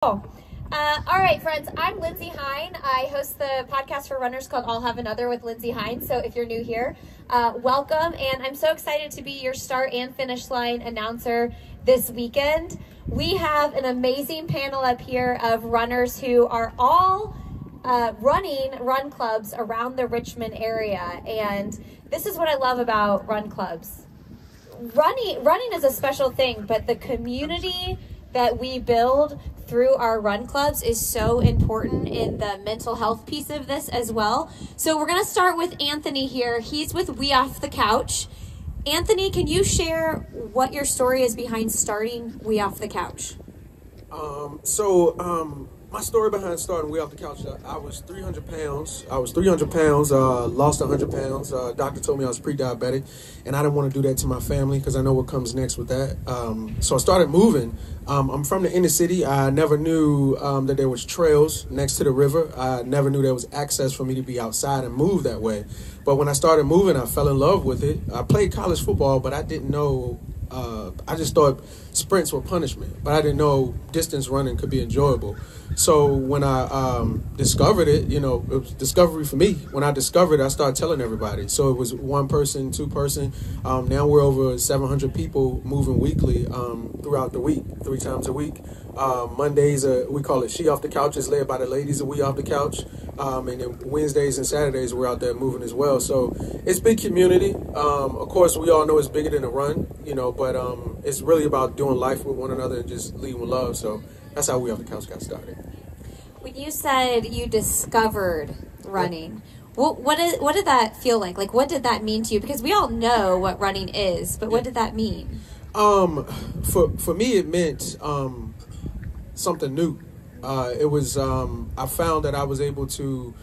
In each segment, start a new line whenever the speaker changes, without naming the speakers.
All right, friends, I'm Lindsey Hein. I host the podcast for runners called I'll Have Another with Lindsey Hein. So if you're new here, welcome. And I'm so excited to be your start and finish line announcer this weekend. We have an amazing panel up here of runners who are all running run clubs around the Richmond area. And this is what I love about run clubs. Running is a special thing, but the community that we build through our run clubs is so important in the mental health piece of this as well. So we're going to start with Anthony here. He's with We Off the Couch. Anthony, can you share what your story is behind starting We Off the Couch?
My story behind starting We Off the Couch, I was 300 pounds. Lost 100 pounds. Doctor told me I was pre-diabetic, and I didn't want to do that to my family because I know what comes next with that. So I started moving. I'm from the inner city. I never knew that there was trails next to the river. I never knew there was access for me to be outside and move that way. But when I started moving, I fell in love with it. I played college football, but I didn't know. I just thought sprints were punishment, but I didn't know distance running could be enjoyable. So when I discovered it, it was discovery for me. When I discovered it, I started telling everybody. So it was one person, two person. Now we're over 700 people moving weekly throughout the week, 3 times a week. Mondays, we call it She Off the Couch. It's led by the ladies of We Off the Couch. And then Wednesdays and Saturdays, we're out there moving as well. So it's big community. Of course, we all know it's bigger than a run, but it's really about doing life with one another and just leading with love. So that's how We Off the Couch got started.
When you said you discovered running, what did that feel like? Like, what did that mean to you? Because we all know what running is, but what did that mean?
For me, it meant something new. It was I found that I was able to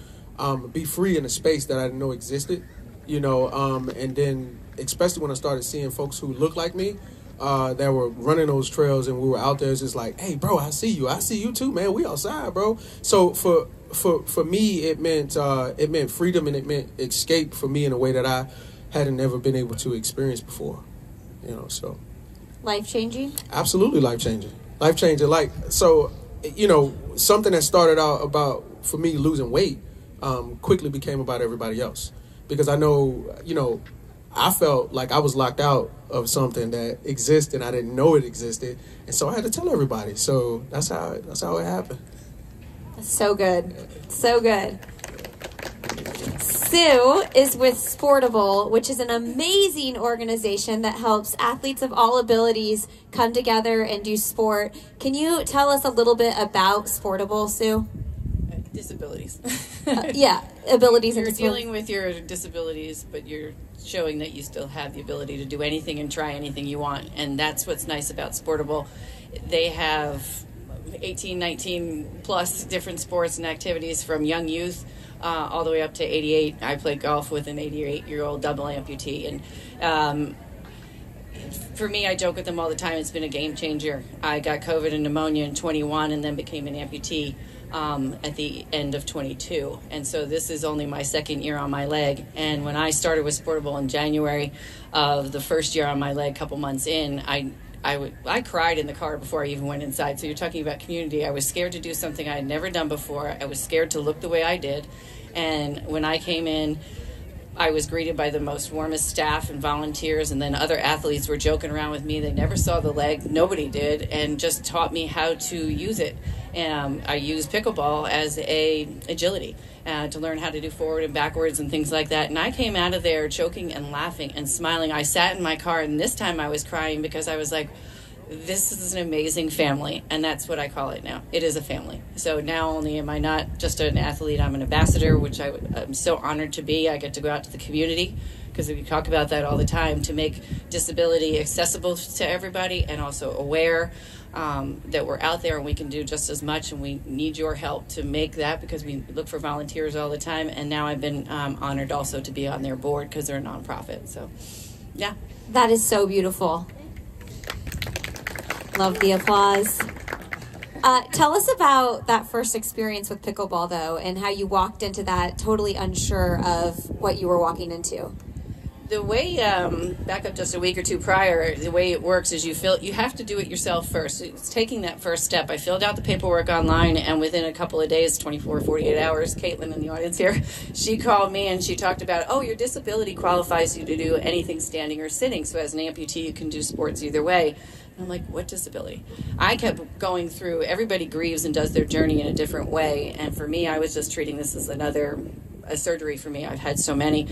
be free in a space that I didn't know existed, and then especially when I started seeing folks who looked like me that were running those trails, and we were out there. It's just like, hey, bro, I see you too, man. We outside, bro. So for me, it meant freedom, and it meant escape for me in a way that I hadn't ever been able to experience before. So
Life-changing?
Absolutely life-changing. Life-changing. Like, so, something that started out about, for me, losing weight quickly became about everybody else. Because I know, I felt like I was locked out of something that existed and I didn't know it existed. And so I had to tell everybody. So that's how it happened.
So good. So good. Sue is with Sportable, which is an amazing organization that helps athletes of all abilities come together and do sport. Can you tell us a little bit about Sportable, Sue?
Disabilities.
Abilities.
You're dealing with your disabilities, but you're showing that you still have the ability to do anything and try anything you want. And that's what's nice about Sportable. They have 18, 19 plus different sports and activities from young youth all the way up to 88. I played golf with an 88-year-old double amputee. And for me, I joke with them all the time, it's been a game changer. I got COVID and pneumonia in 21 and then became an amputee at the end of 22. And so this is only my second year on my leg. And when I started with Sportable in January of the first year on my leg, a couple months in, I cried in the car before I even went inside. So you're talking about community. I was scared to do something I had never done before. I was scared to look the way I did. And when I came in, I was greeted by the most warmest staff and volunteers, and then other athletes were joking around with me. They never saw the leg, nobody did, and just taught me how to use it. I used pickleball as a agility to learn how to do forward and backwards and things like that. And I came out of there choking and laughing and smiling. I sat in my car, and this time I was crying because I was like, this is an amazing family, and that's what I call it now. It is a family. So now only am I not just an athlete, I'm an ambassador, which I'm so honored to be. I get to go out to the community, because we talk about that all the time, to make disability accessible to everybody and also aware that we're out there and we can do just as much, and we need your help to make that, because we look for volunteers all the time. And now I've been honored also to be on their board because they're a nonprofit. So, yeah.
That is so beautiful. Love the applause. Tell us about that first experience with pickleball, though, and how you walked into that totally unsure of what you were walking into.
The way, back up just a week or two prior, the way it works is you have to do it yourself first. It's taking that first step. I filled out the paperwork online, and within a couple of days, 24, 48 hours, Caitlin in the audience here, she called me and she talked about, oh, your disability qualifies you to do anything standing or sitting. So as an amputee, you can do sports either way. And I'm like, what disability? I kept going through, everybody grieves and does their journey in a different way. And for me, I was just treating this as a surgery for me. I've had so many.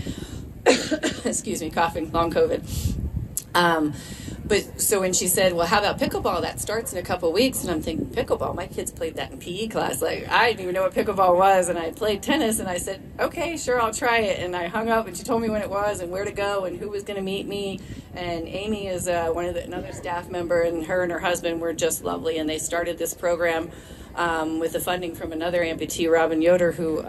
Excuse me, coughing, long COVID. But so when she said, well, how about pickleball? That starts in a couple weeks. And I'm thinking, pickleball? My kids played that in PE class. Like, I didn't even know what pickleball was. And I played tennis. And I said, okay, sure, I'll try it. And I hung up and she told me when it was and where to go and who was going to meet me. And Amy is another staff member, and her husband were just lovely. And they started this program with the funding from another amputee, Robin Yoder, who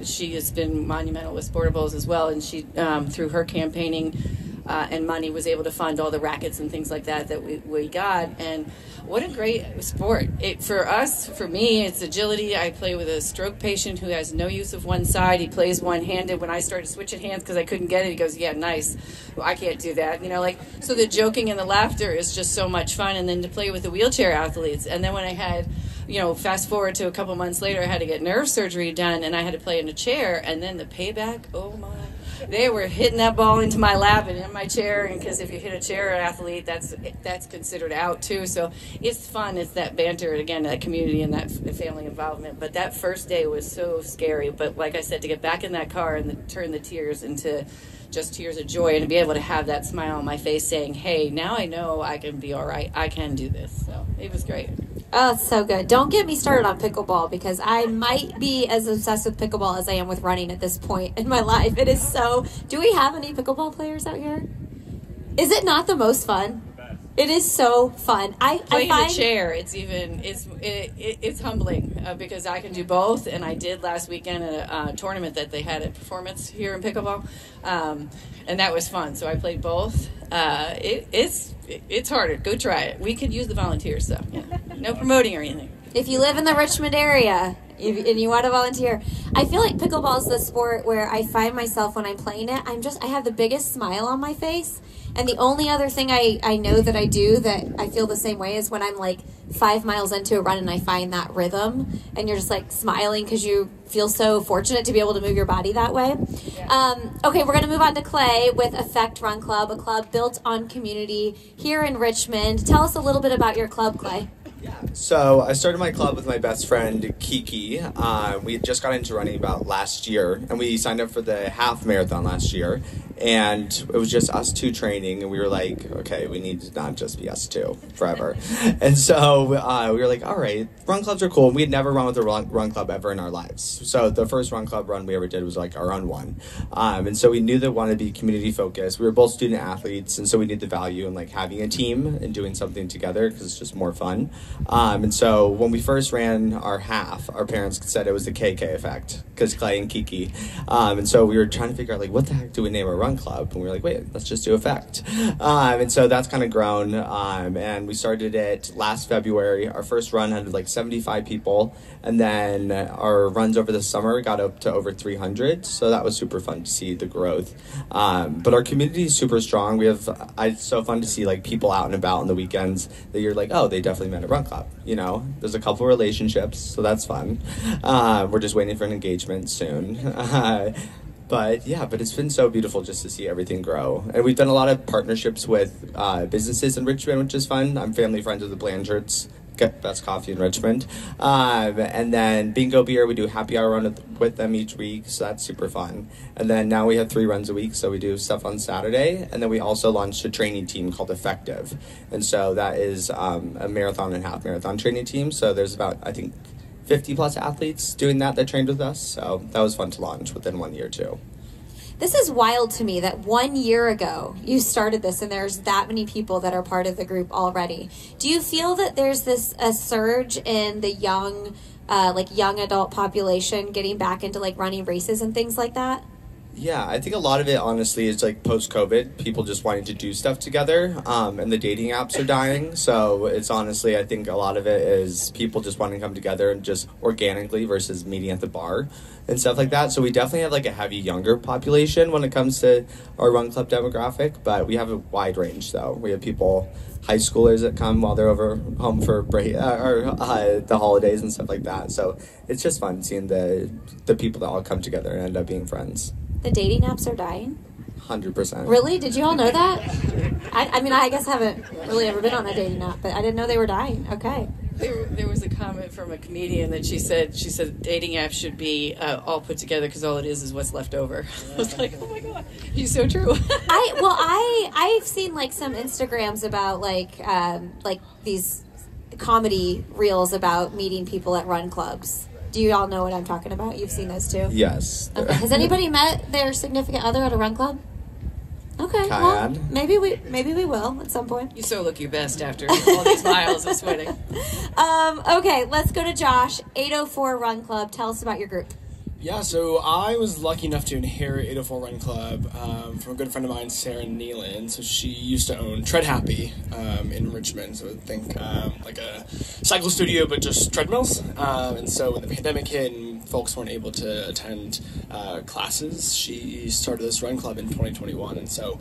she has been monumental with Sportables as well. And she, through her campaigning and money, was able to fund all the rackets and things like that we got. And what a great sport. For me, it's agility. I play with a stroke patient who has no use of one side. He plays one-handed. When I started switching hands because I couldn't get it, he goes, yeah, nice. Well, I can't do that. So the joking and the laughter is just so much fun. And then to play with the wheelchair athletes. And then when I had, fast forward to a couple months later, I had to get nerve surgery done, and I had to play in a chair. And then the payback, oh my. They were hitting that ball into my lap and in my chair, and because if you hit a chair athlete, that's considered out too. So it's fun. It's that banter, and again, that community and that family involvement. But that first day was so scary. But like I said, to get back in that car and turn the tears into just tears of joy, and to be able to have that smile on my face saying, hey, now I know I can be all right. I can do this. So it was great.
Oh, it's so good. Don't get me started on pickleball, because I might be as obsessed with pickleball as I am with running at this point in my life. It is so... Do we have any pickleball players out here? Is it not the most fun? It is so fun.
Playing the chair, it's humbling because I can do both, and I did last weekend at a tournament that they had at Performance here in pickleball, and that was fun. So I played both. It's harder. Go try it. We could use the volunteers, though. Yeah. No promoting or anything.
If you live in the Richmond area and you want to volunteer, I feel like pickleball is the sport where I find myself when I'm playing it, I have the biggest smile on my face. And the only other thing I know that I do that I feel the same way is when I'm like 5 miles into a run and I find that rhythm and you're just like smiling because you feel so fortunate to be able to move your body that way. Yeah. Okay, we're going to move on to Kleigh with Effect Run Club, a club built on community here in Richmond. Tell us a little bit about your club, Kleigh.
Yeah. So I started my club with my best friend, Kiki. We had just got into running about last year, and we signed up for the half marathon last year. And it was just us two training, and we were like, okay, we need to not just be us two forever. And so we were like, all right, run clubs are cool. And we had never run with a run club ever in our lives. So the first run club run we ever did was like our own one. And so we knew that we wanted to be community focused. We were both student athletes, and so we knew the value in like having a team and doing something together because it's just more fun. And so when we first ran our half, our parents said it was the KK effect because Kleigh and Kiki. And so we were trying to figure out like, what the heck do we name our run club? And we were like, wait, let's just do Effect. And so that's kind of grown. And we started it last February. Our first run had like 75 people. And then our runs over the summer got up to over 300. So that was super fun to see the growth. But our community is super strong. It's so fun to see like people out and about on the weekends that you're like, oh, they definitely met a run club. There's a couple relationships, so that's fun. We're just waiting for an engagement soon. But it's been so beautiful just to see everything grow. And we've done a lot of partnerships with businesses in Richmond, which is fun. I'm family friends with the Blanchard's, best coffee in Richmond. And then Bingo Beer, we do happy hour run with them each week, so that's super fun. And then now we have 3 runs a week, so we do stuff on Saturday. And then we also launched a training team called Effective. And so that is a marathon and half marathon training team. So there's about, I think, 50 plus athletes doing that trained with us. So that was fun to launch within 1 year too.
This is wild to me that 1 year ago you started this and there's that many people that are part of the group already. Do you feel that there's a surge in the young adult population getting back into like running races and things like that?
Yeah, I think a lot of it, honestly, is like post-COVID, people just wanting to do stuff together, and the dating apps are dying. So it's honestly, I think a lot of it is people just wanting to come together and just organically versus meeting at the bar and stuff like that. So we definitely have like a heavy younger population when it comes to our run club demographic, but we have a wide range though. We have people, high schoolers that come while they're over home for break or the holidays and stuff like that. So it's just fun seeing the people that all come together and end up being friends.
The dating apps are dying?
100%.
Really? Did you all know that? I mean, I guess I haven't really ever been on a dating app, but I didn't know they were dying. Okay.
There was a comment from a comedian that she said dating apps should be all put together because all it is what's left over. I was like, oh my god, she's so true.
I've seen like some Instagrams about like these comedy reels about meeting people at run clubs. Do you all know what I'm talking about? You've seen those too?
Yes.
Okay. Has anybody met their significant other at a run club? Okay.
Kayan.
Well, maybe we will at some point.
You so look your best after all these miles of sweating.
Okay, let's go to Josh. 804 Run Club. Tell us about your group.
Yeah, so I was lucky enough to inherit 804 Run Club from a good friend of mine, Sarah Nealon. So she used to own Tread Happy in Richmond. So think like a cycle studio, but just treadmills. And so when the pandemic hit and folks weren't able to attend classes, she started this run club in 2021. And so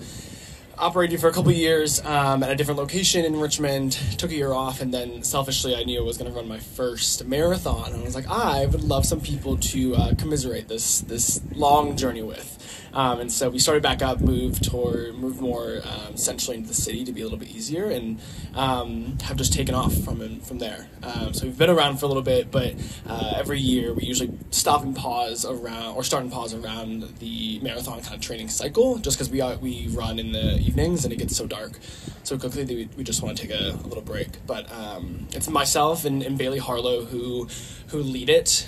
operated for a couple of years at a different location in Richmond, took a year off, and then selfishly I knew I was going to run my first marathon. And I was like, I would love some people to commiserate this long journey with. And so we started back up, moved more centrally into the city to be a little bit easier, and have just taken off from there. So we've been around for a little bit, but every year we usually start and pause around the marathon kind of training cycle, just because we run in the evenings and it gets so dark so quickly that we just want to take a little break. But it's myself and Bailey Harlow who lead it.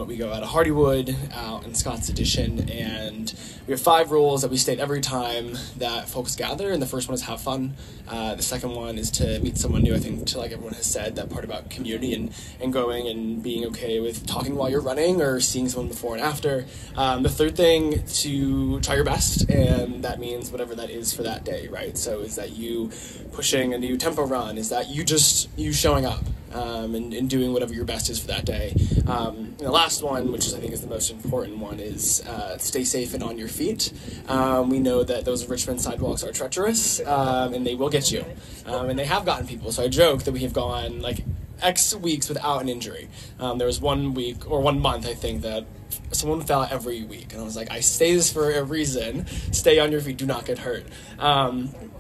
We go out of Hardywood, out in Scott's Addition, and we have 5 rules that we state every time that folks gather, and the first one is have fun. The second one is to meet someone new. I think, like everyone has said, that part about community and going and being okay with talking while you're running or seeing someone before and after. The third thing, to try your best, and that means whatever that is for that day, right? So is that you pushing a new tempo run? Is that you showing up and doing whatever your best is for that day? And the last one, which I think is the most important one, is stay safe and on your feet. We know that those Richmond sidewalks are treacherous, and they will get you. And they have gotten people. So I joke that we have gone like X weeks without an injury. There was 1 week or 1 month, I think, that someone fell every week, and I was like, I say this for a reason. Stay on your feet, do not get hurt.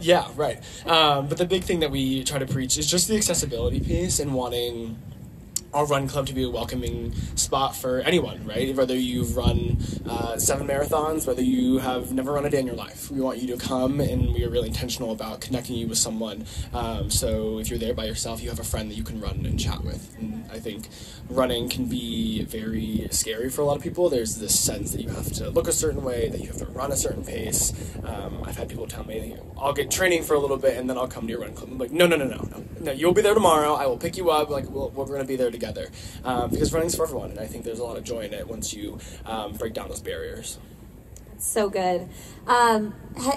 Yeah, right. But the big thing that we try to preach is just the accessibility piece and wanting our run club to be a welcoming spot for anyone, right? Whether you've run 7 marathons, whether you have never run a day in your life. We want you to come, and we are really intentional about connecting you with someone. So if you're there by yourself, you have a friend that you can run and chat with. And I think running can be very scary for a lot of people. There's this sense that you have to look a certain way, that you have to run a certain pace. I've had people tell me, I'll get training for a little bit and then I'll come to your run club. I'm like, no, you'll be there tomorrow. I will pick you up. Like, we're going to be there together. Because running's for everyone, and I think there's a lot of joy in it once you break down those barriers.
So good.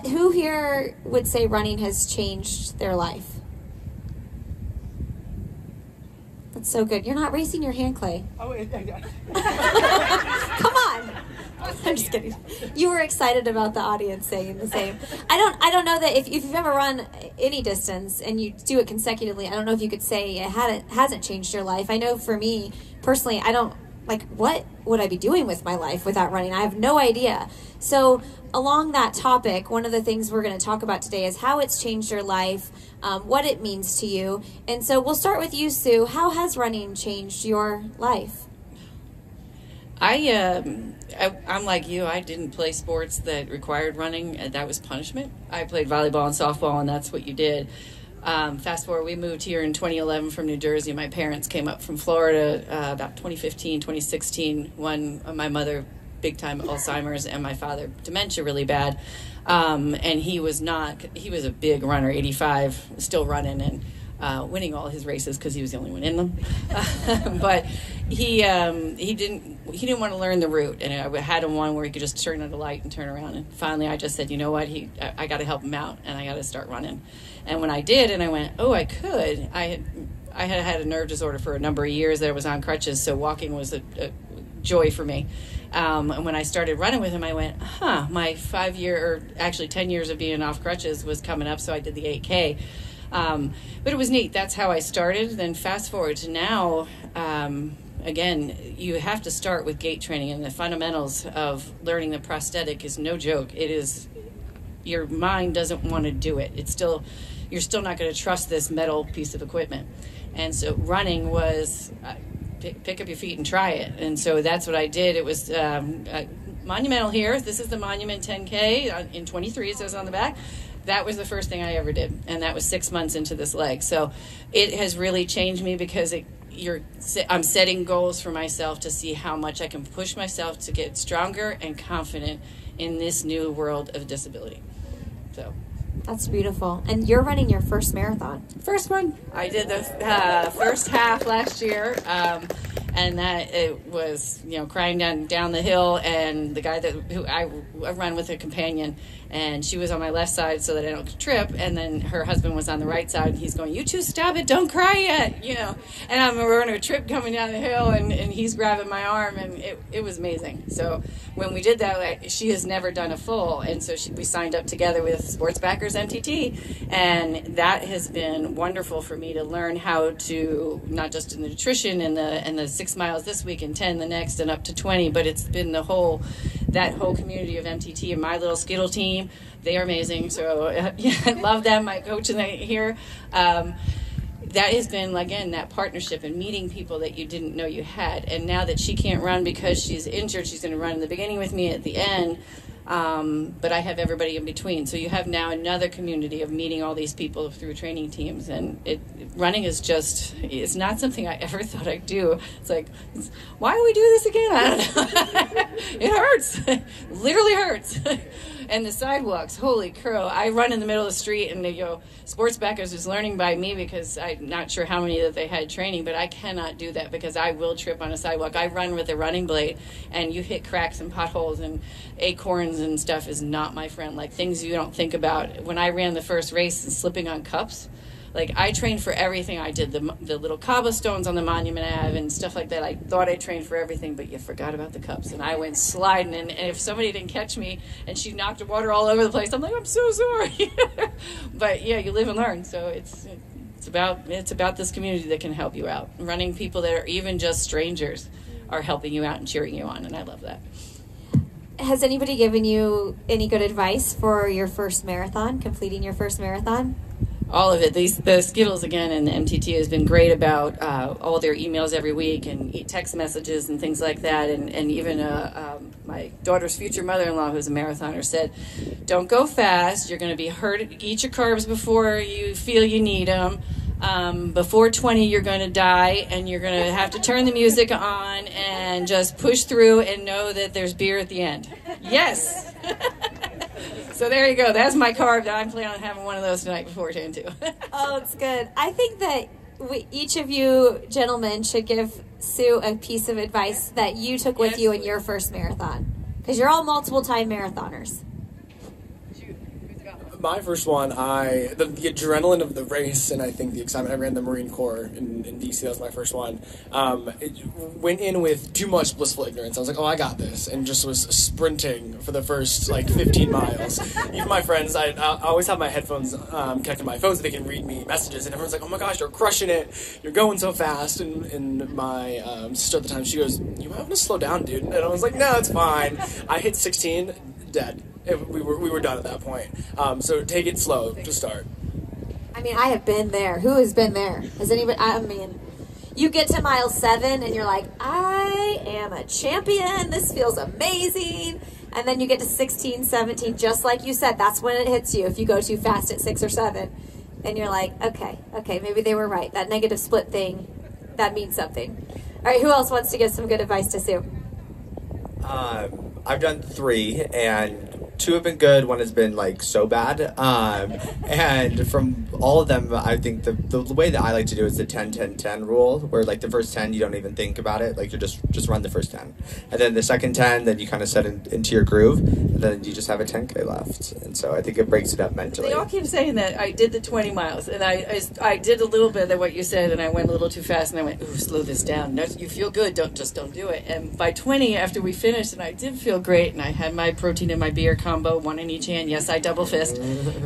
Who here would say running has changed their life? That's so good. You're not raising your hand, Kleigh.
Oh, yeah.
Come on. I'm just kidding. You were excited about the audience saying the same. I don't know that if you've ever run any distance and you do it consecutively, I don't know if you could say it hasn't changed your life. I know for me personally, I don't what would I be doing with my life without running? I have no idea. So along that topic, one of the things we're going to talk about today is how it's changed your life, what it means to you. And so we'll start with you, Sue. How has running changed your life?
I'm like you. I didn't play sports that required running, and that was punishment. I played volleyball and softball, and that's what you did. Fast forward, we moved here in 2011 from New Jersey. My parents came up from Florida about 2015, 2016. My mother, big-time Alzheimer's, and my father, dementia really bad. And he was a big runner, 85, still running, and winning all his races because he was the only one in them. But he didn't want to learn the route, and I had him one where he could just turn on the light and turn around. And finally, I just said, you know what, I got to help him out, and I got to start running. And when I did, and I went, oh, I could. I had a nerve disorder for a number of years that I was on crutches, so walking was a joy for me. And when I started running with him, I went, my 5 year, or actually 10 years of being off crutches was coming up, so I did the 8K. But it was neat. That's how I started. Then fast forward to now, again, you have to start with gait training, and the fundamentals of learning the prosthetic is no joke. It is, your mind doesn't want to do it. You're still not going to trust this metal piece of equipment. And so running was pick up your feet and try it. And so that's what I did. It was monumental here. This is the Monument 10K in 23, it says on the back. That was the first thing I ever did, and that was 6 months into this leg. So it has really changed me because I'm setting goals for myself to see how much I can push myself to get stronger and confident in this new world of disability. So
That's beautiful. And you're running your first marathon.
First one. I did the first half last year, and that it was, crying down the hill. And the guy who I run with a companion, and she was on my left side so that I don't trip. And then her husband was on the right side, and he's going, "You two, stop it! Don't cry yet!" And we're on a trip coming down the hill, and he's grabbing my arm, and it was amazing. So when we did that, she has never done a full, and so we signed up together with Sports Backers MTT, and that has been wonderful for me to learn how to, not just in the nutrition and the 6 miles this week and 10 the next and up to 20, but it's been that whole community of MTT and my little Skittle team. They are amazing. So I love them. My coach and I here. That has been, again, that partnership and meeting people that you didn't know you had. And now that she can't run because she's injured, she's going to run in the beginning with me at the end. But I have everybody in between. So you have now another community of meeting all these people through training teams. And running is it's not something I ever thought I'd do. It's like, why do we do this again? I don't know. It hurts. Literally hurts. And the sidewalks, holy crow. I run in the middle of the street, and they go, Sports Backers is learning by me because I'm not sure how many that they had training, but I cannot do that because I will trip on a sidewalk. I run with a running blade, and you hit cracks and potholes and acorns and stuff is not my friend. Like things you don't think about. When I ran the first race and slipping on cups, I trained for everything. I did the little cobblestones on the Monument Ave and stuff like that. I thought I trained for everything, but you forgot about the cups. And I went sliding, and if somebody didn't catch me and she knocked the water all over the place, I'm like, I'm so sorry. But yeah, you live and learn. So it's about this community that can help you out. Running people that are even just strangers are helping you out and cheering you on, and I love that.
Has anybody given you any good advice for your first marathon, completing your first marathon?
All of it. The Skittles, again, and the MTT has been great about all their emails every week and text messages and things like that. And even my daughter's future mother-in-law, who's a marathoner, said, don't go fast. You're going to be hurt. Eat your carbs before you feel you need them. Before 20, you're going to die, and you're going to have to turn the music on and just push through and know that there's beer at the end. Yes. So there you go. That's my carb that I'm planning on having one of those tonight before 10 too.
Oh, it's good. I think that each of you gentlemen should give Sue a piece of advice that you took with you in your first marathon, because you're all multiple-time marathoners.
My first one, the adrenaline of the race, and I think the excitement. I ran the Marine Corps in DC. That was my first one. It went in with too much blissful ignorance. I was like, "Oh, I got this," and just was sprinting for the first 15 miles. Even my friends, I always have my headphones connected to my phone so they can read me messages, and everyone's like, "Oh my gosh, you're crushing it! You're going so fast!" And my sister at the time, she goes, "You might want to slow down, dude." And I was like, "No, it's fine." I hit 16, dead. We were done at that point. So take it slow to start.
I mean, I have been there. Who has been there? Has anybody? I mean, you get to mile 7 and you're like, I am a champion. This feels amazing. And then you get to 16, 17, just like you said. That's when it hits you if you go too fast at 6 or 7. And you're like, okay, maybe they were right. That negative split thing, that means something. All right, who else wants to give some good advice to Sue?
I've done 3, and 2 have been good. 1 has been so bad. And from all of them, I think the way that I like to do is the 10-10-10 rule, where like the first 10 you don't even think about it, like you just run the first 10, and then the second 10, then you kind of set into your groove, and then you just have a 10K left, and so I think it breaks it up mentally.
They all keep saying that. I did the 20 miles, and I did a little bit of what you said, and I went a little too fast, and I went, ooh, slow this down. No, you feel good, don't do it. And by 20, after we finished, and I did feel great, and I had my protein and my beer combo, one in each hand. Yes, I double fist,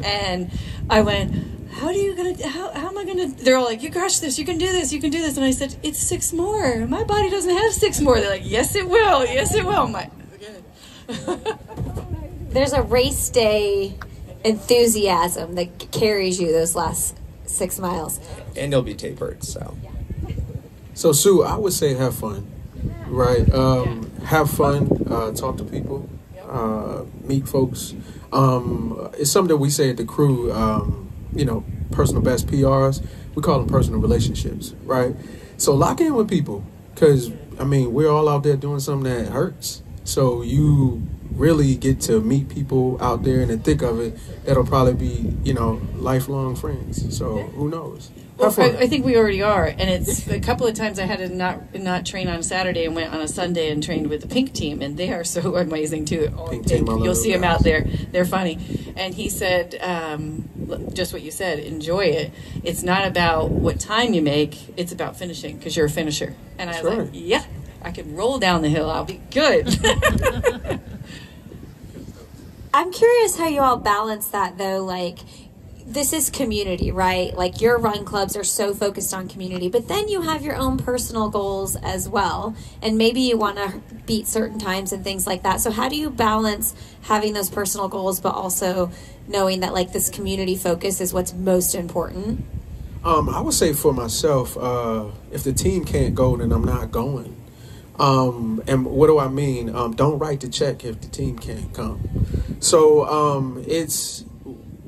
and I went, how am I gonna, they're all like, you crush this, you can do this, and I said, it's 6 more, my body doesn't have 6 more. They're like, yes it will. I'm like, okay.
There's a race day enthusiasm that carries you those last 6 miles.
And you'll be tapered, so.
So, Sue, I would say have fun, right? Have fun, talk to people, meet folks. It's something that we say at the crew, personal best PRs. We call them personal relationships, right? So lock in with people, because, we're all out there doing something that hurts. So you really get to meet people out there in the thick of it that'll probably be, lifelong friends. So who knows?
Well, I think we already are, and it's a couple of times I had to not train on Saturday and went on a Sunday and trained with the pink team, and they are so amazing too.
Pink team,
you'll see them out there; they're funny. And he said, just what you said, enjoy it. It's not about what time you make; it's about finishing, because you're a finisher. And I was like, yeah, I can roll down the hill; I'll be good.
I'm curious how you all balance that, though, like, this is community, right? Like, your run clubs are so focused on community, but then you have your own personal goals as well, and maybe you want to beat certain times and things like that. So how do you balance having those personal goals, but also knowing that, like, this community focus is what's most important?
I would say for myself, if the team can't go, then I'm not going. And what do I mean? Don't write the check if the team can't come. So it's,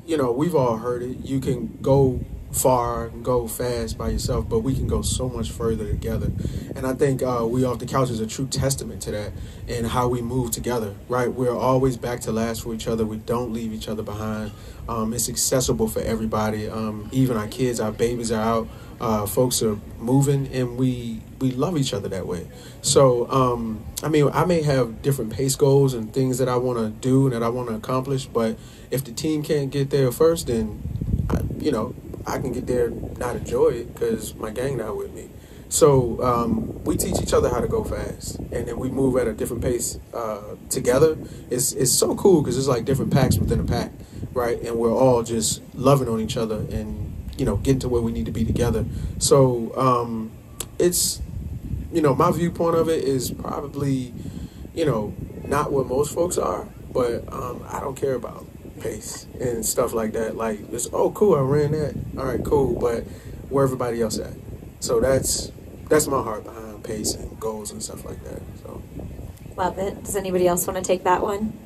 we've all heard it. You can go far and go fast by yourself, but we can go so much further together. And I think We Off the Couch is a true testament to that and how we move together, right? We're always back to last for each other. We don't leave each other behind. It's accessible for everybody. Even our kids, our babies are out. Folks are moving, and we love each other that way. So, I may have different pace goals and things that I want to do and that I want to accomplish, but if the team can't get there first, then, I can get there and not enjoy it because my gang not with me. So we teach each other how to go fast, and then we move at a different pace together. It's so cool because it's like different packs within a pack, right? And we're all just loving on each other and, getting to where we need to be together. So it's, my viewpoint of it is probably, not what most folks are, but I don't care about pace and stuff like that. Like, it's, oh, cool, I ran that. All right, cool, but where everybody else at? So that's my heart behind pace and goals and stuff like that. So
Love it. Does anybody else want to take that one?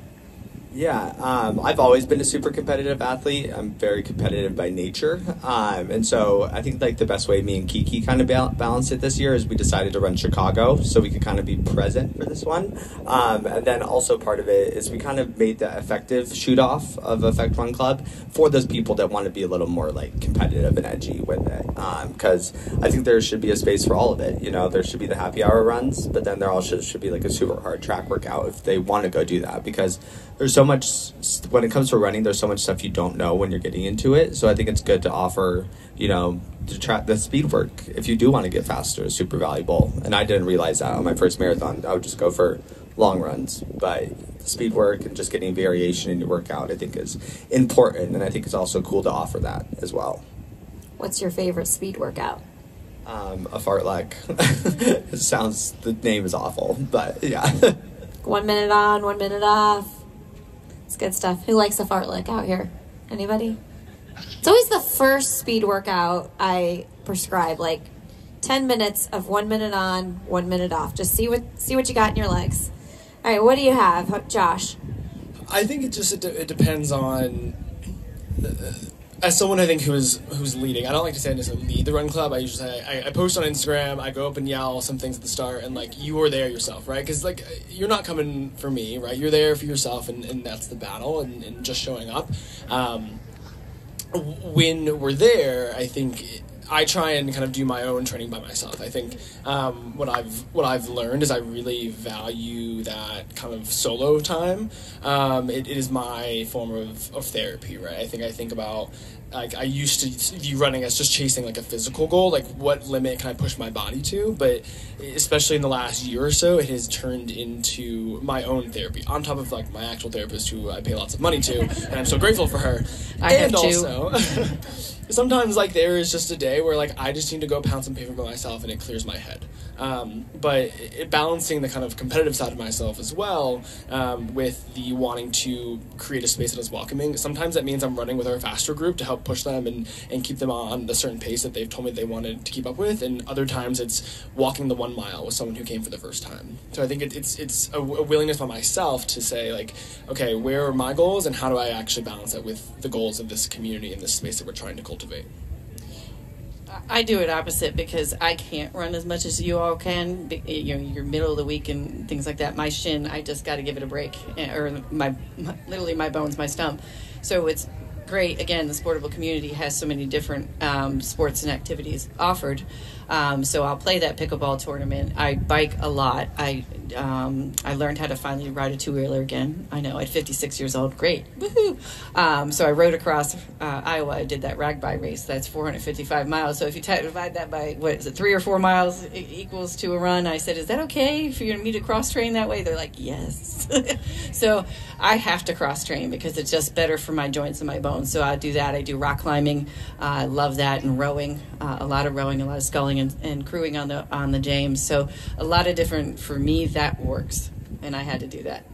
Yeah, I've always been a super competitive athlete. I'm very competitive by nature. And so I think like the best way me and Kiki kind of balanced it this year is we decided to run Chicago so we could kind of be present for this one. And then also part of it is we kind of made the effective shoot off of Effect Run Club for those people that want to be a little more like competitive and edgy with it. Because I think there should be a space for all of it. There should be the happy hour runs, but then there also should be like a super hard track workout if they want to go do that, because there's so much, when it comes to running, there's so much stuff you don't know when you're getting into it. So I think it's good to offer, the speed work. If you do want to get faster, is super valuable. And I didn't realize that on my first marathon. I would just go for long runs. But the speed work and just getting variation in your workout, I think is important. And I think it's also cool to offer that as well.
What's your favorite speed workout?
A fartlek. The name is awful, but yeah.
1 minute on, 1 minute off. It's good stuff. Who likes a fartlek out here? Anybody? It's always the first speed workout I prescribe, like 10 minutes of 1 minute on, 1 minute off. Just see what you got in your legs. All right, what do you have, Josh?
I think it depends on. As someone I think who's leading, I don't like to say I necessarily lead the run club. I usually say I post on Instagram, I go up and yell some things at the start, and like you are there yourself, right? Because like you're not coming for me, right? You're there for yourself, and that's the battle, and just showing up. when we're there, I think I try and kind of do my own training by myself. I think what I've learned is I really value that kind of solo time. It is my form of therapy, right? I think about, like, I used to view running as just chasing like a physical goal, like what limit can I push my body to, but especially in the last year or so, it has turned into my own therapy on top of like my actual therapist, who I pay lots of money to, and I'm so grateful for her.
I have
and also sometimes like there is just a day where like I just need to go pound some pavement by myself and it clears my head. But balancing the kind of competitive side of myself as well, with the wanting to create a space that is welcoming. Sometimes that means I'm running with our faster group to help push them and keep them on a certain pace that they've told me they wanted to keep up with. And other times it's walking the 1 mile with someone who came for the first time. So I think it's a willingness by myself to say, like, okay, where are my goals and how do I actually balance that with the goals of this community and this space that we're trying to cultivate?
I do it opposite because I can't run as much as you all can. You know, you're middle of the week and things like that. My shin, I just got to give it a break, or literally my bones, my stump. So it's great. Again, the Sportable community has so many different sports and activities offered. So I'll play that pickleball tournament. I bike a lot. I learned how to finally ride a two-wheeler again. I know, at 56 years old. Great. Woohoo! So I rode across Iowa. I did that ragby race. That's 455 miles. So if you divide that by, 3 or 4 miles equals to a run, I said, is that okay for me to cross-train that way? They're like, yes. So I have to cross-train because it's just better for my joints and my bones. So I do that. I do rock climbing. I love that, and rowing. A lot of rowing, a lot of sculling and crewing on the James. So a lot of different, for me, that works, and I had to do that.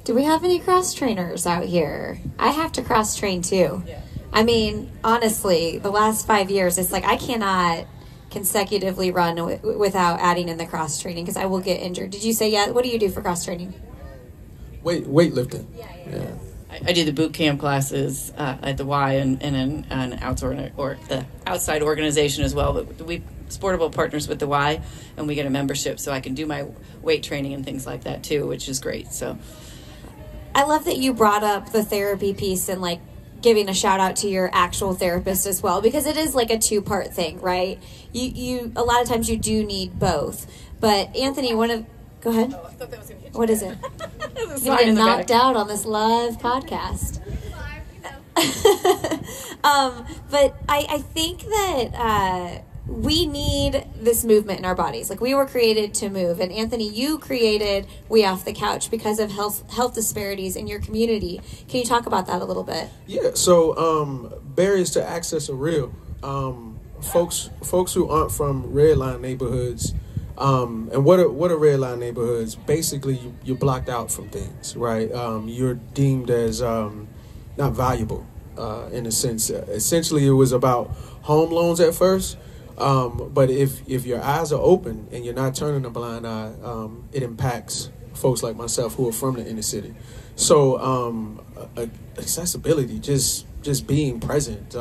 Do we have any cross trainers out here? I have to cross train too. Yeah. I mean, honestly, the last 5 years, it's like I cannot consecutively run without adding in the cross training because I will get injured. Did you say, yeah? What do you do for cross training?
Weightlifting. Yeah.
I do the boot camp classes at the Y and an outside organization as well. But we Sportable partners with the Y, and we get a membership, so I can do my weight training and things like that too, which is great. So
I love that you brought up the therapy piece and like giving a shout out to your actual therapist as well, because it is like a two-part thing, right? You a lot of times you do need both. But Anthony, go ahead.
Oh, I thought that was gonna hit you.
What is it? You're getting knocked out on this live podcast. But I think that we need this movement in our bodies. Like, we were created to move. And Anthony, you created We Off the Couch because of health disparities in your community. Can you talk about that a little bit?
Yeah. So barriers to access are real. Folks who aren't from red line neighborhoods. And what are red line neighborhoods? Basically, you're blocked out from things, right? You're deemed as not valuable in a sense. Essentially, it was about home loans at first. But if your eyes are open and you're not turning a blind eye, it impacts folks like myself who are from the inner city. So accessibility, just being present,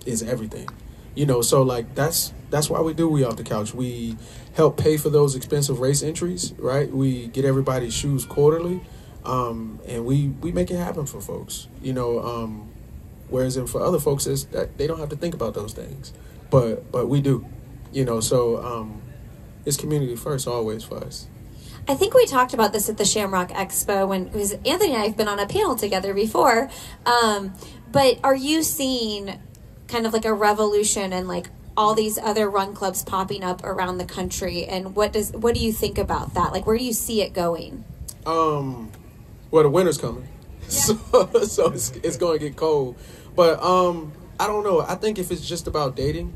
is everything. You know, so like that's why we do We Off the Couch. We help pay for those expensive race entries, right? We get everybody's shoes quarterly, and we make it happen for folks. You know, whereas for other folks, it's that they don't have to think about those things. But we do, you know, so it's community first always for us.
I think we talked about this at the Shamrock Expo because Anthony and I have been on a panel together before. But are you seeing kind of like a revolution and like all these other run clubs popping up around the country? And what do you think about that? Like, where do you see it going?
Well, the winter's coming, yeah. so it's going to get cold. But I don't know. I think if it's just about dating,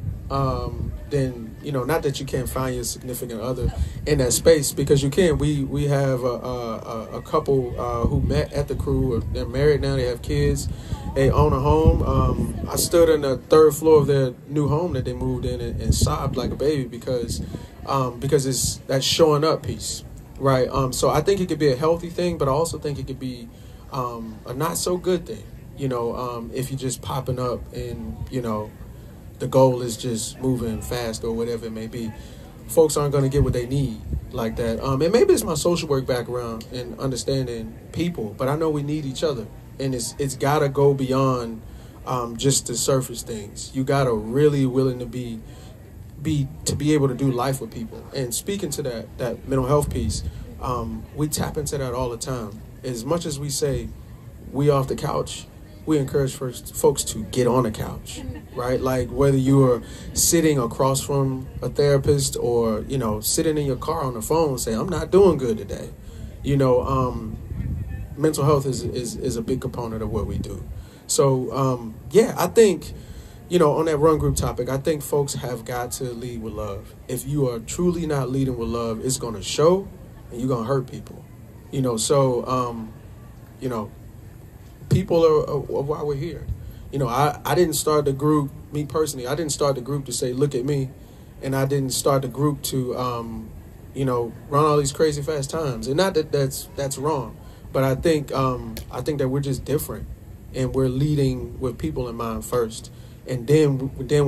then, you know, not that you can't find your significant other in that space, because you can. We have a couple who met at the crew. They're married now. They have kids. They own a home. I stood on the third floor of their new home that they moved in and sobbed like a baby because it's that showing up piece, right? So I think it could be a healthy thing, but I also think it could be a not so good thing. You know, if you're just popping up and, you know, the goal is just moving fast or whatever it may be, folks aren't going to get what they need like that. And maybe it's my social work background and understanding people, but I know we need each other. and it's got to go beyond just the surface things. You got to really willing to be able to do life with people. And speaking to that mental health piece, we tap into that all the time. As much as we say we off the couch, we encourage folks to get on the couch, right? Like whether you are sitting across from a therapist or, sitting in your car on the phone and say, I'm not doing good today. Mental health is a big component of what we do. So, I think, on that run group topic, I think folks have got to lead with love. If you are truly not leading with love, it's going to show and you're going to hurt people. People are why we're here. I didn't start the group, me personally, I didn't start the group to say, look at me. And I didn't start the group to, run all these crazy fast times. And not that that's wrong, but I think that we're just different and we're leading with people in mind first. And then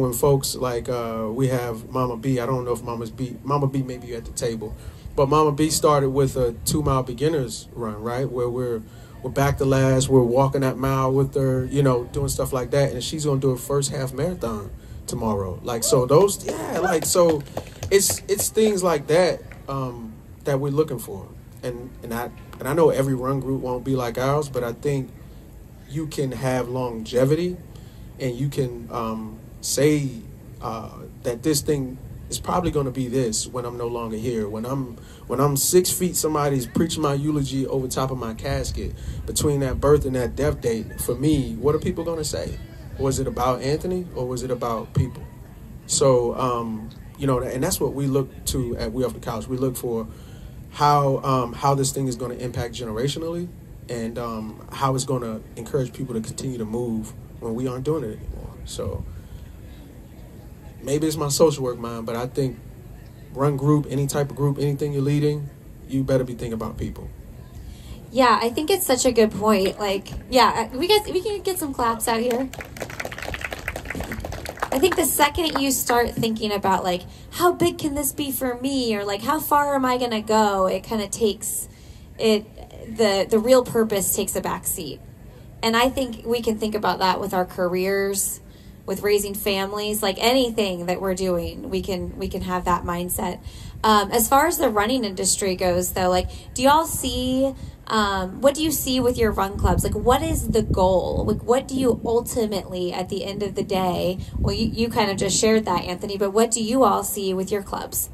when folks like, we have Mama B, I don't know if Mama B may be at the table, but Mama B started with a 2-mile beginners run, right? Where we're back to last, we're walking that mile with her, doing stuff like that. And she's going to do her first half marathon tomorrow. So it's things like that, that we're looking for. And I know every run group won't be like ours, but I think you can have longevity and you can say that this thing is probably going to be this when I'm no longer here. When I'm 6 feet, somebody's preaching my eulogy over top of my casket. Between that birth and that death date, for me, what are people going to say? Was it about Anthony or was it about people? So, and that's what we look to at We Off the Couch. We look for how this thing is going to impact generationally and how it's going to encourage people to continue to move when we aren't doing it anymore. So maybe it's my social work mind, but I think run group, any type of group, anything you're leading, you better be thinking about people.
Yeah, I think it's such a good point. We can get some claps out here. I think the second you start thinking about how big can this be for me, or how far am I going to go, it kind of takes it. The real purpose takes a back seat. And I think we can think about that with our careers, with raising families, anything that we're doing, we can have that mindset. As far as the running industry goes, though, do y'all see, what do you see with your run clubs? What is the goal? What do you ultimately, at the end of the day, well, you kind of just shared that, Anthony, but what do you all see with your clubs?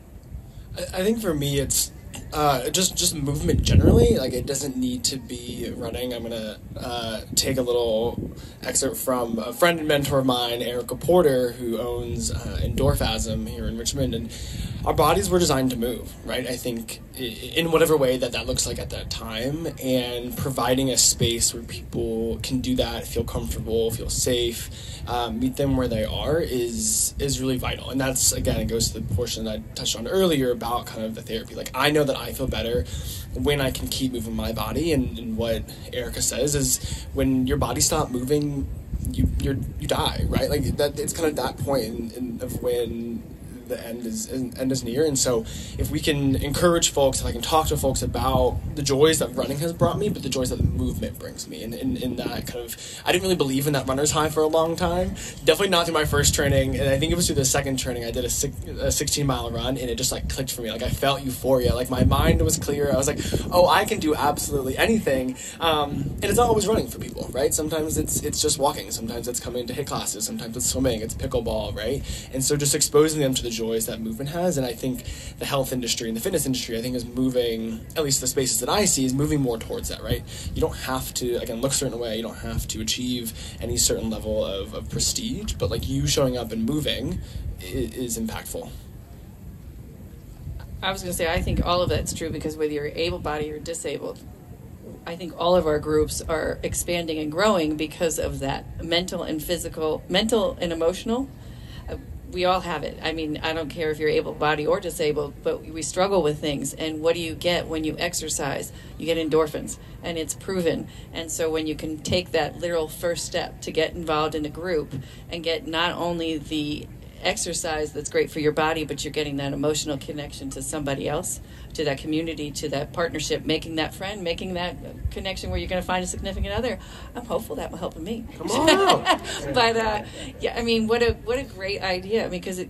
I think for me, it's just movement generally. It doesn't need to be running. I'm gonna take a little excerpt from a friend and mentor of mine, Erica Porter, who owns Endorphasm here in Richmond, and our bodies were designed to move, right? I think in whatever way that looks like at that time, and providing a space where people can do that, feel comfortable, feel safe, meet them where they are is really vital. And that's, again, it goes to the portion that I touched on earlier about kind of the therapy. I know that I feel better when I can keep moving my body, and what Erica says is when your body stops moving, you die, right? That it's kind of that point of when the end is near. And so if we can encourage folks, if I can talk to folks about the joys that running has brought me, but the joys that the movement brings me, and in that kind of, I didn't really believe in that runner's high for a long time, definitely not through my first training, and I think it was through the second training. I did a 16-mile run, and it just clicked for me. I felt euphoria, my mind was clear. I was oh, I can do absolutely anything. And it's not always running for people, right? Sometimes it's just walking, sometimes it's coming to HIIT classes, sometimes it's swimming, it's pickleball, right? And so just exposing them to the joys that movement has. And I think the health industry and the fitness industry, I think, is moving, at least the spaces that I see, is moving more towards that, right? You don't have to, again, look a certain way. You don't have to achieve any certain level of prestige, but you showing up and moving is impactful.
I was going to say, I think all of that's true, because whether you're able-bodied or disabled, I think all of our groups are expanding and growing because of that mental and emotional. We all have it. I mean, I don't care if you're able-bodied or disabled, but we struggle with things. And what do you get when you exercise? You get endorphins, and it's proven. And so when you can take that literal first step to get involved in a group and get not only the exercise that's great for your body, but you're getting that emotional connection to somebody else, to that community, to that partnership, making that friend, making that connection where you're going to find a significant other. I'm hopeful that will help me.
Come on.
But yeah, I mean, what a great idea. I mean, because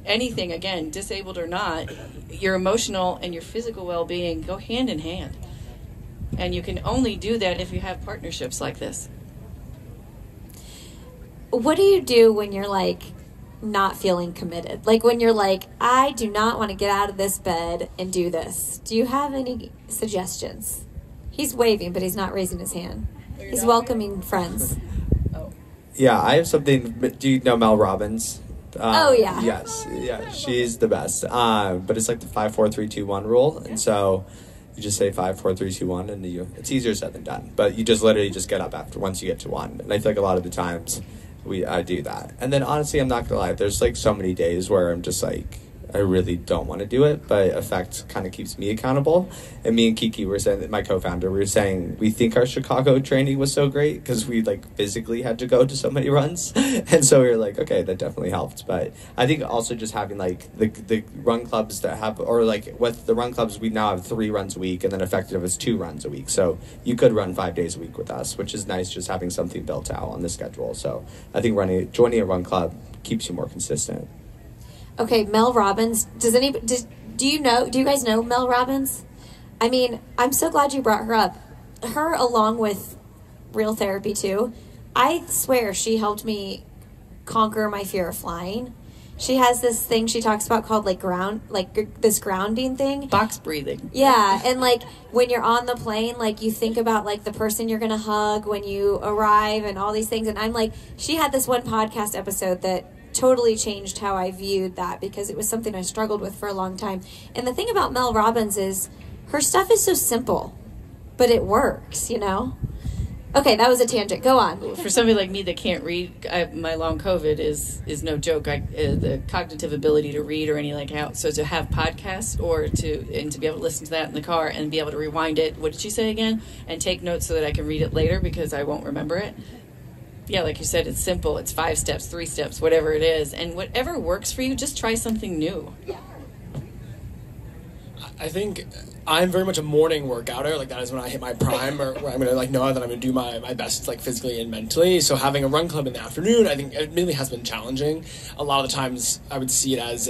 anything, again, disabled or not, your emotional and your physical well-being go hand in hand. And you can only do that if you have partnerships like this.
What do you do when you're like not feeling committed? Like when you're like, I do not want to get out of this bed and do this. Do you have any suggestions? He's waving, but he's not raising his hand. He's welcoming friends.
Yeah, I have something. Do you know Mel Robbins?
Oh, yeah.
Yes, yeah, she's the best. But it's like the 5, 4, 3, 2, 1 rule, and so you just say 5, 4, 3, 2, 1, and it's easier said than done. But you just literally just get up after once you get to 1, and I feel like a lot of the times I do that. And then honestly, I'm not gonna lie, there's like so many days where I'm just like, I really don't want to do it, but Effect kind of keeps me accountable. And me and Kiki were saying, my co-founder, we were saying we think our Chicago training was so great because we like physically had to go to so many runs, and so we were like, okay, that definitely helped. But I think also just having like the run clubs that have, or like with the run clubs, we now have 3 runs a week, and then Effective is 2 runs a week. So you could run 5 days a week with us, which is nice, just having something built out on the schedule. So I think joining a run club keeps you more consistent.
Okay, Mel Robbins. Do you guys know Mel Robbins? I mean, I'm so glad you brought her up. Her, along with Real Therapy too, I swear she helped me conquer my fear of flying. She has this thing she talks about called this grounding thing.
Box breathing.
Yeah, and like when you're on the plane, like you think about like the person you're gonna hug when you arrive and all these things. And I'm like, she had this one podcast episode that totally changed how I viewed that because it was something I struggled with for a long time. And the thing about Mel Robbins is her stuff is so simple, but it works, you know? Okay, that was a tangent. Go on.
For somebody like me that can't read, my long COVID is no joke. The cognitive ability to read or any like how. So to have podcasts to be able to listen to that in the car and be able to rewind it. What did she say again? And take notes so that I can read it later because I won't remember it. Yeah, like you said, it's simple. It's 5 steps, 3 steps, whatever it is. And whatever works for you, just try something new.
Yeah.
I think I'm very much a morning workouter. Like that is when I hit my prime, or where I'm gonna like know that I'm gonna do my best, like physically and mentally. So having a run club in the afternoon, I think it really has been challenging. A lot of the times, I would see it as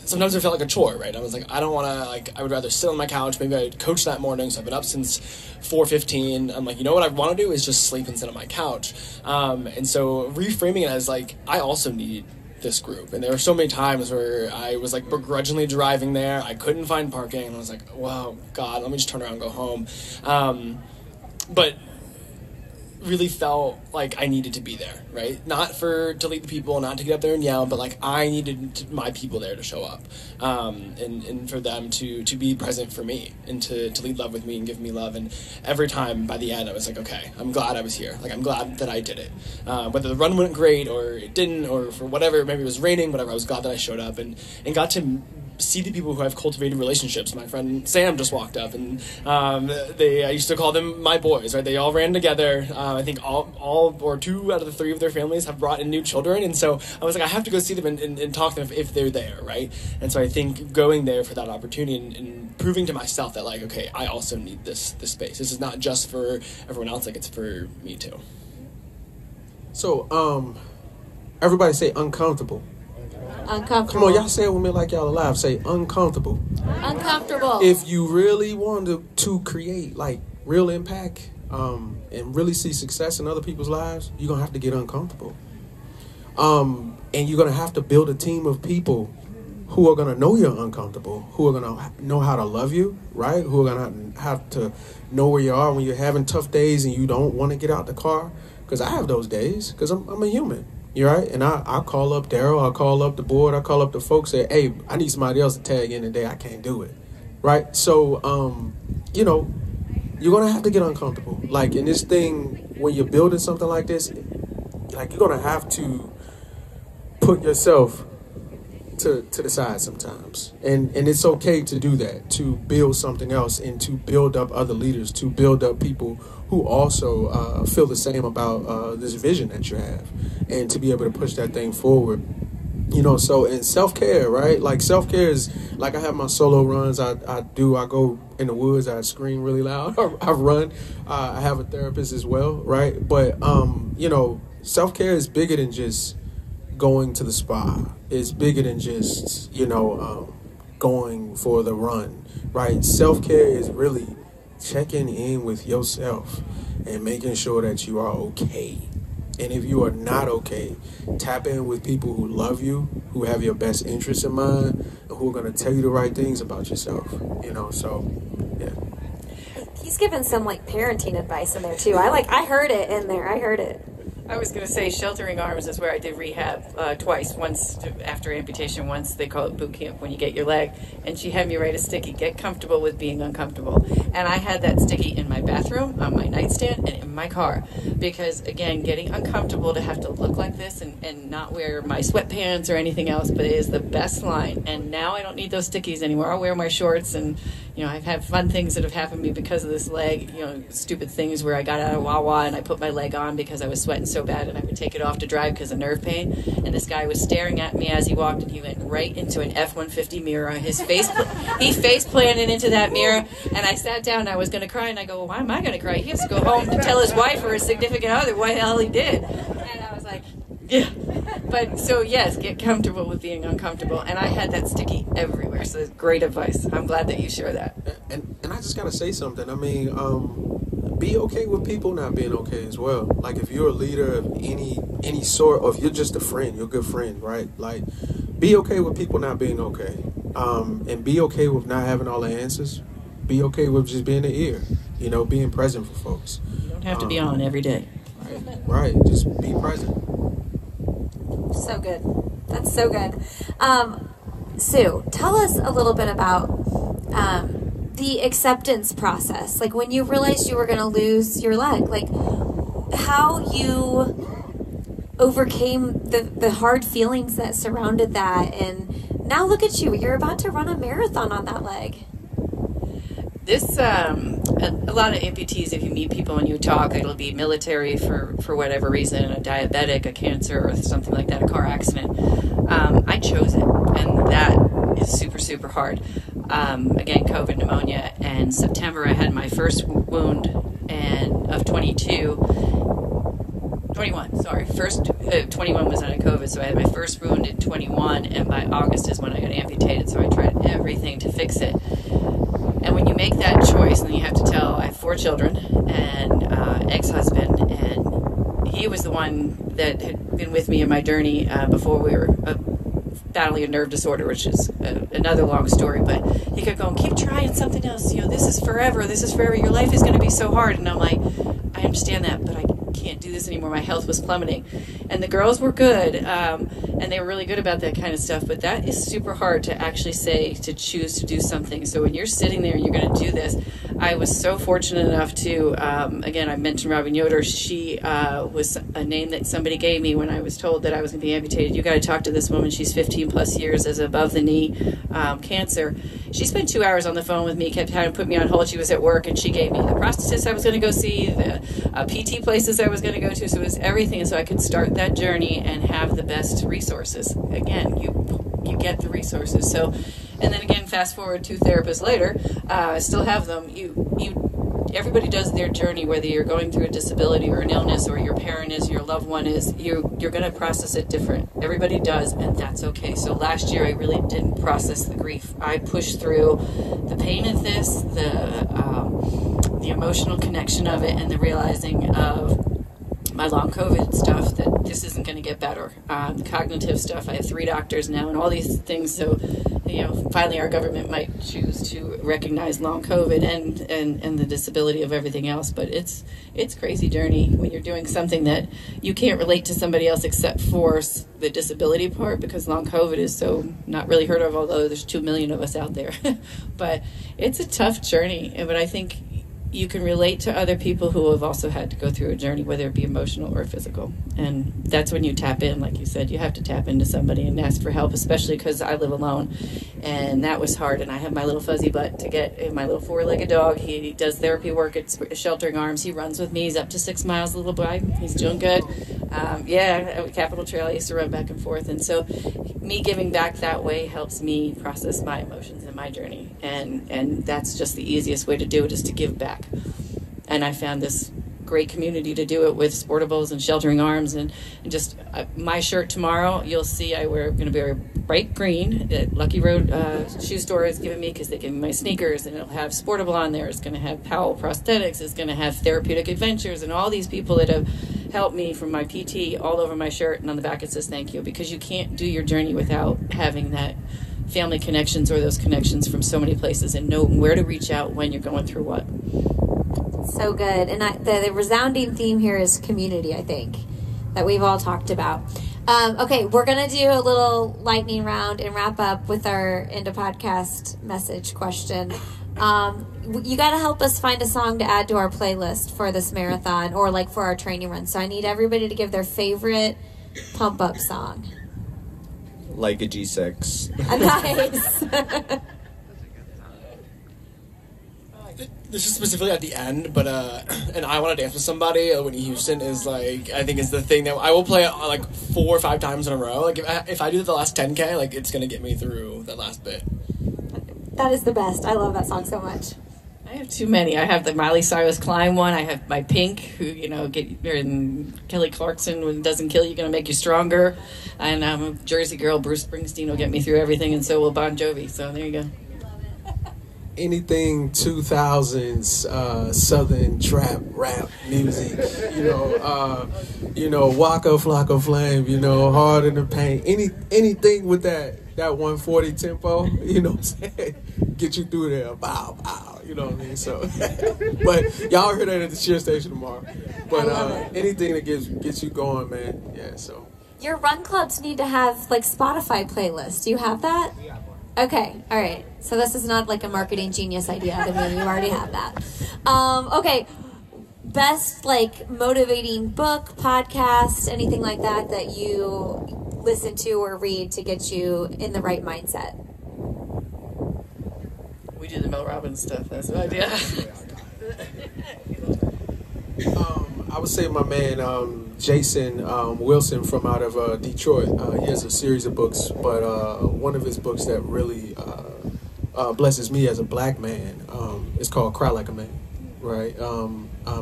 sometimes it felt like a chore, right? I was like, I don't want to, I would rather sit on my couch. Maybe I'd coach that morning, so I've been up since 4:15. I'm like, you know what I want to do is just sleep and sit on my couch. And so reframing it as like, I also need this group. And there were so many times where I was like begrudgingly driving there. I couldn't find parking, and I was like, wow, God, let me just turn around and go home. But really felt like I needed to be there, right? Not to lead the people, not to get up there and yell, but like I needed my people there to show up, and for them to be present for me and to lead love with me and give me love. And every time by the end, I was like, okay, I'm glad I was here. Like I'm glad that I did it. Whether the run went great or it didn't, or for whatever, maybe it was raining, whatever, I was glad that I showed up and got to see the people who I've cultivated relationships. My friend Sam just walked up, and I used to call them my boys, right? They all ran together. I think all or 2 out of the 3 of their families have brought in new children, and so I was like, I have to go see them and talk to them if they're there, right? And so I think going there for that opportunity and proving to myself that like, okay, I also need this space. This is not just for everyone else, like it's for me too.
So, everybody say uncomfortable.
Uncomfortable.
Come on, y'all say it with me like y'all alive. Say uncomfortable.
Uncomfortable.
If you really want to create like real impact and really see success in other people's lives, you're going to have to get uncomfortable. And you're going to have to build a team of people who are going to know you're uncomfortable, who are going to know how to love you, right? Who are going to have to know where you are when you're having tough days and you don't want to get out the car. Because I have those days, because I'm a human. You're right, and I'll call up Daryl, I'll call up the board, I'll call up the folks, say, hey, I need somebody else to tag in today, I can't do it, right? So, you're going to have to get uncomfortable. Like, in this thing, when you're building something like this, like, you're going to have to put yourself to the side sometimes. And it's okay to do that, to build something else and to build up other leaders, to build up people who also feel the same about this vision that you have, and to be able to push that thing forward. You know, so in self-care, right? Like self-care is like, I have my solo runs. I go in the woods. I scream really loud. I run. I have a therapist as well, right? But, you know, self-care is bigger than just going to the spa. It's bigger than just, you know, going for the run, right? Self-care is really checking in with yourself and making sure that you are okay. And if you are not okay, tap in with people who love you, who have your best interests in mind, and who are going to tell you the right things about yourself. You know, so, yeah.
He's given some, like, parenting advice in there, too. I heard it in there. I heard it.
I was going to say Sheltering Arms is where I did rehab twice. Once after amputation, once they call it boot camp when you get your leg. And she had me write a sticky, get comfortable with being uncomfortable. And I had that sticky in my bathroom, on my nightstand, and in my car. Because, again, getting uncomfortable to have to look like this and not wear my sweatpants or anything else, but it is the best line. And now I don't need those stickies anymore. I'll wear my shorts, and, you know, I've had fun things that have happened to me because of this leg. You know, stupid things where I got out of Wawa and I put my leg on because I was sweating so bad and I would take it off to drive because of nerve pain. And this guy was staring at me as he walked, and he went right into an F-150 mirror. His face, he face planted into that mirror, and I sat down and I was going to cry, and I go, well, why am I going to cry? He has to go home to tell his wife or his significant other what the hell he did. And I was like, yeah. But so yes, get comfortable with being uncomfortable. And I had that sticky everywhere. So it's great advice. I'm glad that you share that.
And I just got to say something. I mean, be okay with people not being okay as well. Like, if you're a leader of any sort, or if you're just a friend, you're a good friend, right? Like, be okay with people not being okay. And be okay with not having all the answers. Be okay with just being an ear, you know, being present for folks.
You don't have to be on every day.
Right. Just be present.
So good. That's so good. Sue, tell us a little bit about the acceptance process. Like, when you realized you were going to lose your leg, like how you overcame the hard feelings that surrounded that. And now look at you. You're about to run a marathon on that leg.
This, a lot of amputees, if you meet people and you talk, it'll be military for whatever reason, a diabetic, a cancer, or something like that, a car accident. I chose it, and that is super, super hard. Again, COVID, pneumonia, and September I had my first wound of 21, sorry. 21 was out of COVID, so I had my first wound in 21, and by August is when I got amputated, so I tried everything to fix it. And when you make that choice, and you have to tell, I have 4 children and ex-husband, and he was the one that had been with me in my journey before we were battling a nerve disorder, which is another long story. But he kept going, keep trying something else. You know, this is forever. This is forever. Your life is going to be so hard. And I'm like, I understand that, but I can't do this anymore. My health was plummeting. And the girls were good, and they were really good about that kind of stuff, but that is super hard to actually say, to choose to do something. So when you're sitting there and you're going to do this, I was so fortunate enough to, again, I mentioned Robin Yoder. She was a name that somebody gave me when I was told that I was going to be amputated. You got to talk to this woman. She's 15 plus years as above the knee cancer. She spent 2 hours on the phone with me, kept having to put me on hold. She was at work, and she gave me the prosthetist I was going to go see, the PT places I was going to go to. So it was everything, so I could start that journey and have the best resources. Again, you get the resources. So, and then again, fast forward 2 therapists later, I still have them. Everybody does their journey, whether you're going through a disability or an illness, or your parent is, your loved one is, you're going to process it different. Everybody does, and that's okay. So last year I really didn't process the grief. I pushed through the pain of this, the emotional connection of it, and the realizing of my long COVID stuff, that this isn't going to get better. The cognitive stuff, I have 3 doctors now and all these things. So, you know, finally our government might choose to recognize long COVID and the disability of everything else. But it's crazy journey when you're doing something that you can't relate to somebody else except for the disability part, because long COVID is so not really heard of, although there's 2 million of us out there. But it's a tough journey. But I think you can relate to other people who have also had to go through a journey, whether it be emotional or physical. And that's when you tap in, like you said, you have to tap into somebody and ask for help, especially because I live alone. And that was hard. And I have my little fuzzy butt to get my little 4-legged dog. He does therapy work at Sheltering Arms. He runs with me. He's up to 6 miles, little boy. He's doing good. Capitol Trail, I used to run back and forth. And so me giving back that way helps me process my emotions and my journey. And that's just the easiest way to do it, is to give back. And I found this great community to do it with, Sportables and Sheltering Arms, and just my shirt tomorrow, you'll see I'm going to wear bright green that Lucky Road shoe store has given me, because they give me my sneakers, and it'll have Sportable on there. It's going to have Powell Prosthetics. It's going to have Therapeutic Adventures, and all these people that have helped me from my PT all over my shirt, and on the back it says thank you, because you can't do your journey without having that family connections, or those connections from so many places, and know where to reach out when you're going through what.
So good. And the resounding theme here is community, I think, that we've all talked about. Okay, we're going to do a little lightning round and wrap up with our end of podcast message question. You got to help us find a song to add to our playlist for this marathon, or like for our training run. So I need everybody to give their favorite pump up song.
Like a G6.
Nice.
This is specifically at the end, but and I Want to Dance with Somebody, Whitney Houston, is like, I think is the thing that I will play like 4 or 5 times in a row. Like if I do the last 10K, like it's gonna get me through that last bit.
That is the best. I love that song so much.
I have too many. I have the Miley Cyrus Kleigh one. I have my Pink, who, and Kelly Clarkson, when it doesn't kill you, going to make you stronger. And I'm a Jersey girl. Bruce Springsteen will get me through everything, and so will Bon Jovi. So there you go.
Anything 2000s southern trap rap music, Waka Flocka Flame, Hard in the Paint, anything with that 140 tempo, you know what I'm saying, get you through there, bow, bow, you know what I mean, so, but y'all hear that at the cheer station tomorrow, but anything that gets you going, man, yeah, so.
Your run clubs need to have, like, Spotify playlists. Do you have that? Okay, all right. So this is not like a marketing genius idea to me. You already have that. Okay, best like motivating book, podcast, anything like that you listen to or read to get you in the right mindset.
We do the Mel Robbins stuff. That's what I do.
I would say my man Jason Wilson from out of Detroit. He has a series of books, but one of his books that really blesses me as a black man is called Cry Like a Man. Right?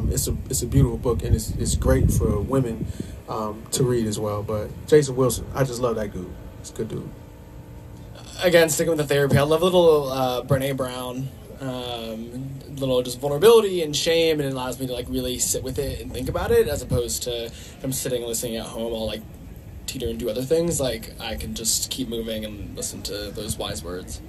It's a beautiful book, and it's great for women to read as well. But Jason Wilson, I just love that dude. It's a good dude.
Again, sticking with the therapy, I love a little Brene Brown. Little just vulnerability and shame, and it allows me to like really sit with it and think about it, as opposed to if I'm sitting and listening at home, I'll like teeter and do other things. Like I can just keep moving and listen to those wise words.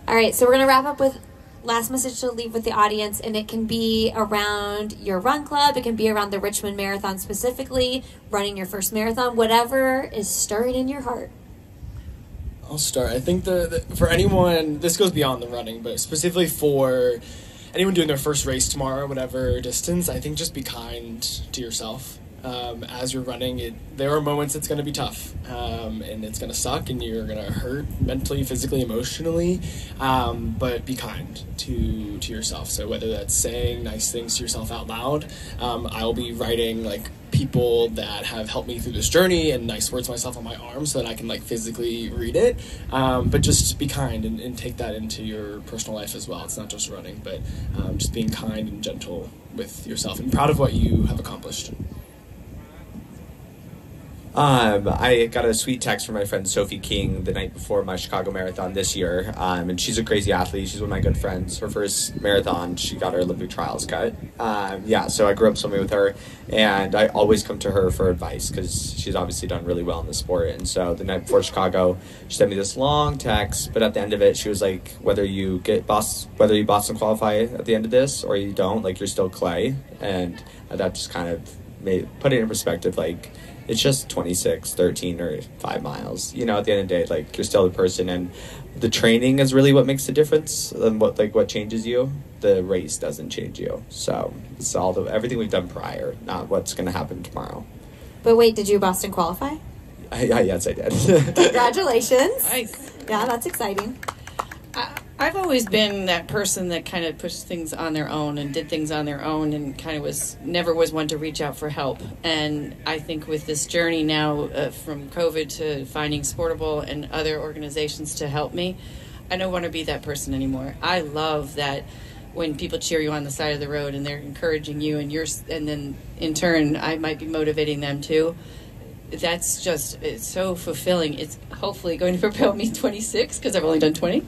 All right, so we're gonna wrap up with last message to leave with the audience, and it can be around your run club, it can be around the Richmond Marathon specifically, running your first marathon, whatever is stirring in your heart.
I'll start. I think for anyone, this goes beyond the running, but specifically for anyone doing their first race tomorrow, whatever distance, I think just be kind to yourself. As you're running, there are moments it's going to be tough, and it's going to suck, and you're going to hurt mentally, physically, emotionally, but be kind to yourself. So whether that's saying nice things to yourself out loud, I'll be writing like people that have helped me through this journey and nice words to myself on my arm so that I can like physically read it, but just be kind and take that into your personal life as well. It's not just running, but just being kind and gentle with yourself and proud of what you have accomplished.
I got a sweet text from my friend Sophie King the night before my Chicago Marathon this year, and she's a crazy athlete. She's one of my good friends. Her first marathon, she got her Olympic trials cut. So I grew up swimming with her, and I always come to her for advice because she's obviously done really well in the sport. And so the night before Chicago, she sent me this long text, but at the end of it, she was like, whether you Boston qualify at the end of this or you don't, like you're still Kleigh. And that just kind of put it in perspective, like, it's just 26, 13, or 5 miles. You know, at the end of the day, like, you're still the person, and the training is really what makes the difference and what changes you. The race doesn't change you. So it's everything we've done prior, not what's going to happen tomorrow.
But wait, did you Boston qualify?
Yes, I did.
Congratulations.
Nice.
Yeah, that's exciting.
I've always been that person that kind of pushed things on their own and did things on their own, and kind of never was one to reach out for help. And I think with this journey now from COVID to finding Sportable and other organizations to help me, I don't want to be that person anymore. I love that when people cheer you on the side of the road and they're encouraging you, and then in turn I might be motivating them too. That's just, it's so fulfilling. It's hopefully going to propel me 26 because I've only done 20.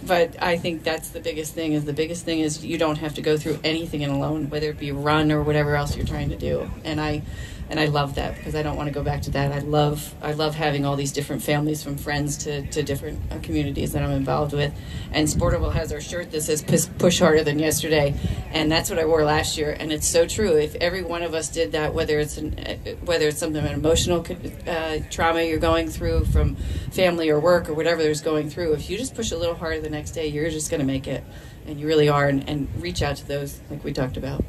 But I think that's the biggest thing. The biggest thing is you don't have to go through anything alone, whether it be run or whatever else you're trying to do. And I love that because I don't want to go back to that. I love having all these different families, from friends to different communities that I'm involved with. And Sportable has our shirt that says "Push Harder Than Yesterday," and that's what I wore last year. And it's so true. If every one of us did that, whether it's something, an emotional trauma you're going through from family or work or whatever there's going through, if you just push a little harder the next day, you're just going to make it, and you really are. And reach out to those like we talked about.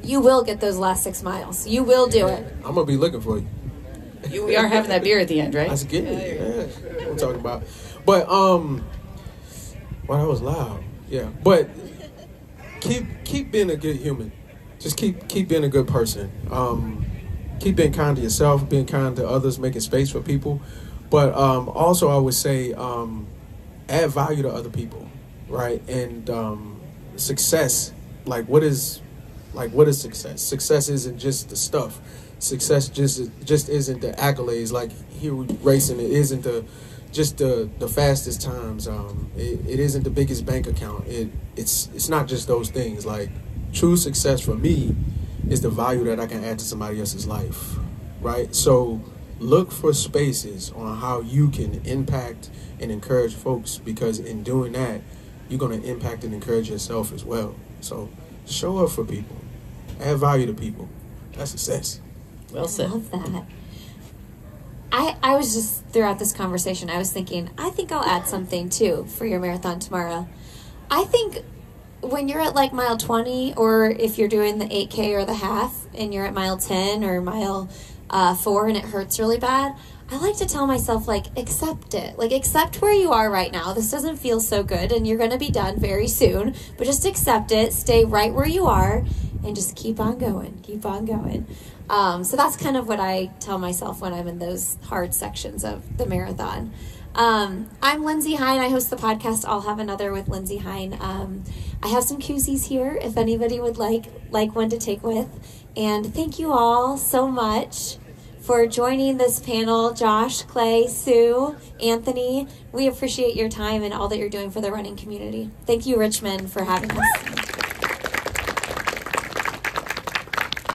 You will get those last 6 miles. You will do it.
I'm gonna be looking for you.
We are having that beer at the end, right?
That's good. Yeah, what I'm talking about. But well, that was loud. Yeah, but keep being a good human. Just keep being a good person. Keep being kind to yourself, being kind to others, making space for people. But also, I would say add value to other people, right? And success, what is success? Success isn't just the stuff. Success just isn't the accolades. Like here we racing, it isn't the fastest times. It isn't the biggest bank account. It's not just those things. Like true success for me is the value that I can add to somebody else's life, right? So look for spaces on how you can impact and encourage folks, because in doing that, you're going to impact and encourage yourself as well. So show up for people. Add value to people. That's success.
Well said.
I love that. I was just, throughout this conversation, I was thinking, I think I'll add something too for your marathon tomorrow. I think when you're at like mile 20, or if you're doing the 8K or the half and you're at mile 10 or mile 4 and it hurts really bad, I like to tell myself, accept it. Accept where you are right now. This doesn't feel so good and you're going to be done very soon, but just accept it. Stay right where you are and just keep on going. Keep on going. So that's kind of what I tell myself when I'm in those hard sections of the marathon. I'm Lindsey Hein. I host the podcast I'll Have Another with Lindsey Hein. I have some koozies here if anybody would like one to take with. And thank you all so much for joining this panel. Josh, Kleigh, Sue, Anthony, we appreciate your time and all that you're doing for the running community. Thank you, Richmond, for having us.